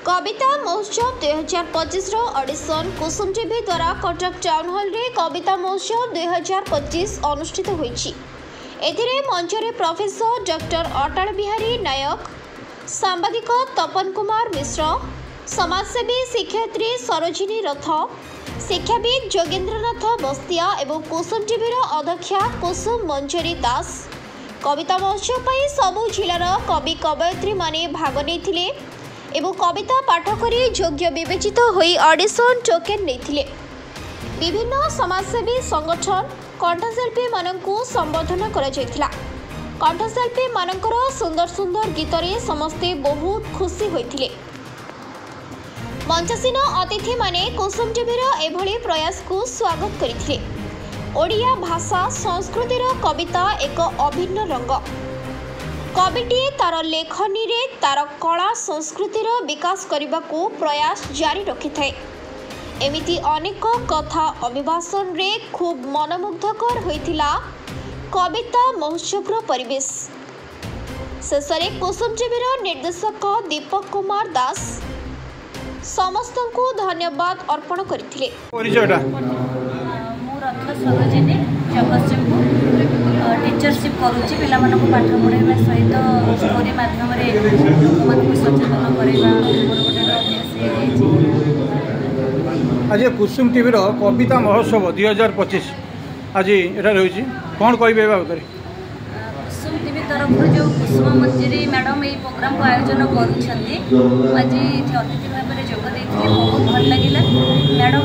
कविता महोत्सव 2025 ऑडिशन कुसुम टीवी द्वारा Cuttack town hall रे कविता महोत्सव 2025 अनुष्ठित होईछि। एथिरे मंचरे प्रोफेसर डॉक्टर अटल बिहारी नायक, सांबादिक तपन कुमार मिश्र, समाजसेवी शिक्षयित्री सरोजिनी रथ, शिक्षाविद जोगेन्द्रनाथ बस्तिया एवं कुसुम टीवी अध्यक्षा कुसुम मंजरी दास कविता महोत्सव पर सबु जिलार कवि कवयित्री माने भाग नेइथिले एवं कविता पाठ करी योग्य विवेचित होई ऑडिशन टोकेन नेइथिले। विभिन्न समाजसेवी संगठन कंठशिल्पी मानकु संबोधन करा जायतिला। कंठशिल्पी मानकर सुंदर सुंदर गीतरे समस्ते बहुत खुशी होइथिले। मंचसीन अतिथि माने कुसुम टीवीर एभली प्रयास को स्वागत करिथिले। ओडिया भाषा संस्कृतिर कविता एक अभिन्न रंग। कविटी तार लेखनी रे तार कला संस्कृतिर विकास करने को प्रयास जारी रखि थाए। एमिति अनेक कथा अभिभाषण रे खूब मनमुग्धकर होइथिला कविता महोत्सव परिवेश। शेषरे कुसुम टीवीर निर्देशक दीपक कुमार दास समस्त को धन्यवाद अर्पण करथिले। सरोजिनी जगतसिंहपुर टीचरशिप करुच्ची पिला पाठ पढ़ाइबा सहित स्टोरी माध्यम लोक सचेतन करवा आज कुसुम टीवी कविता महोत्सव 2025 आज यहाँ रही कौन कहे बाबद कुसुम टीवी तरफ जो कुसुम मंजरी मैडम ये प्रोग्राम को आयोजन करुँच आज अतिथि भाव में जोगदे बहुत भल लगे। मैडम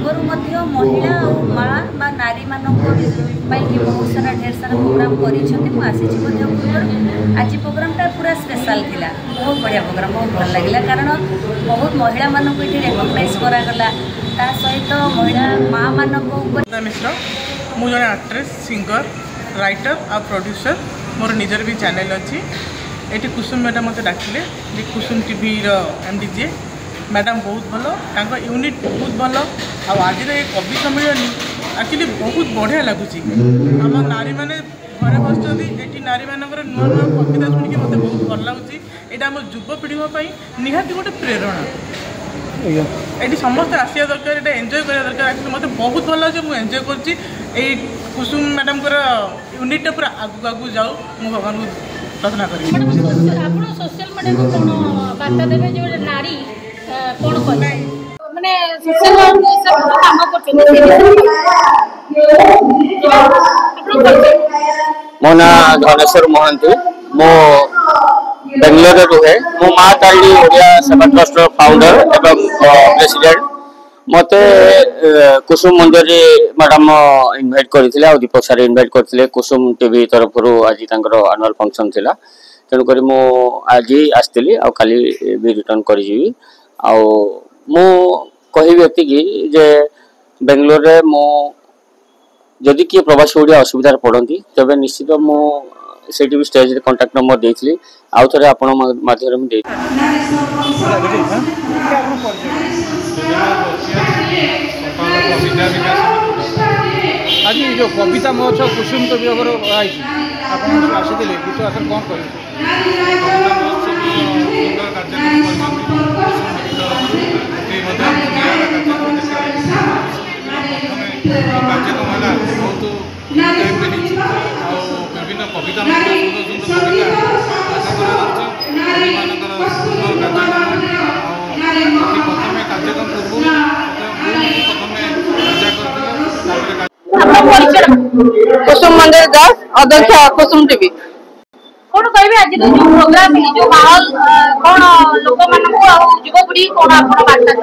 पूर्वर महिला और माँ बा नारी मानक बहुत सारा ढेर सारा प्रोग्राम करी पूर्व आज प्रोग्रामटा पूरा स्पेशल थिला। बहुत बढ़िया प्रोग्राम बहुत भल लगे कारण बहुत महिला मानक ये रेकग्नाइज करागला सहित महिला माँ मानक मिश्र मु जन आक्ट्रेस सिंगर राइटर आ प्रोड्यूसर मोर निजर भी चैनल अच्छी ये कुसुम मैडम मत डाकिले कुसुम टीवी एमडी जी मैडम बहुत भल यूनिट बहुत भल आज ये कवि सम्मेलन एक्चुअली बहुत बढ़िया लगुच आम नारी मैंने घरे बस नारी मानकर नुआ नुआ कविता शुणिक मत बहुत भल लगुच यहाँ आम युवपीढ़ी निहाती गोटे प्रेरणा ये समस्त आसिया दरकार ये एंजॉय करा दरकार। एक्चुअली मत बहुत भल लगे मुझे एंजॉय कर कुसुम मैडम यूनिटा पूरा आगू आगू जाऊ मु भगवान को प्रार्थना करी। सोशल मीडिया को कौन बार्ता देवे जो नारी कौन करे माने सोशल मीडिया से काम करते मो ना धनेश्वर मोहंती मो बेंगलोर रुहे मो माँ तारिणी ओडिया सेवा ट्रस्ट फाउंडर एवं प्रेसिडेंट मते कुसुम मंजरी मैडम इनवाइट करथिले आ दीपक सर इनवाइट करथिले कुसुम टीवी तरफ आज एनुअल फंक्शन थिला तेणुक मु आज आसती आ काली भी रिटर्न कर कहि एति जे बेंगलोर रे मो जदि किए प्रवासी ओडिया असुविधा पड़ती तेज निश्चित मु भी स्टेज रे कांटेक्ट नंबर देइथली आउ थरे आपण माध्यम दे आज जो कविता महोत्सव कुसुम टीवी आसी गीत आसर कौन विभिन्न कविता कार्यक्रम कुसुम मंजरी दास अध्यक्ष कुसुम टीवी कौन कहे आज जो प्रोग्राम जो माहौल कौन लोक मान युवपीढ़ी कौन आप बार्ता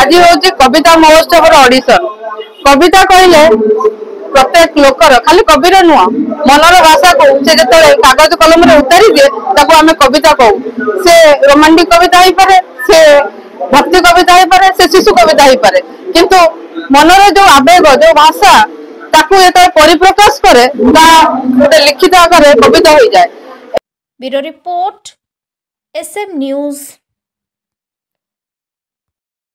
आज हूँ कविता महोत्सव ऑडिशन कविता कहले प्रत्येक लोकर खाली कविर नुह मनर भाषा को से जो कागज कलम रे उतारी दिए ताको आमे कविता कहू से रोमांटिक कविता हो पारे से भक्ति कविता हो पारे से शिशु कविता हो पारे किंतु मनर जो आवेग जो भाषा ताकू ये परिप्रकाश करे गोटे लिखित आकार कविता हो जाए। Bureau report SM news.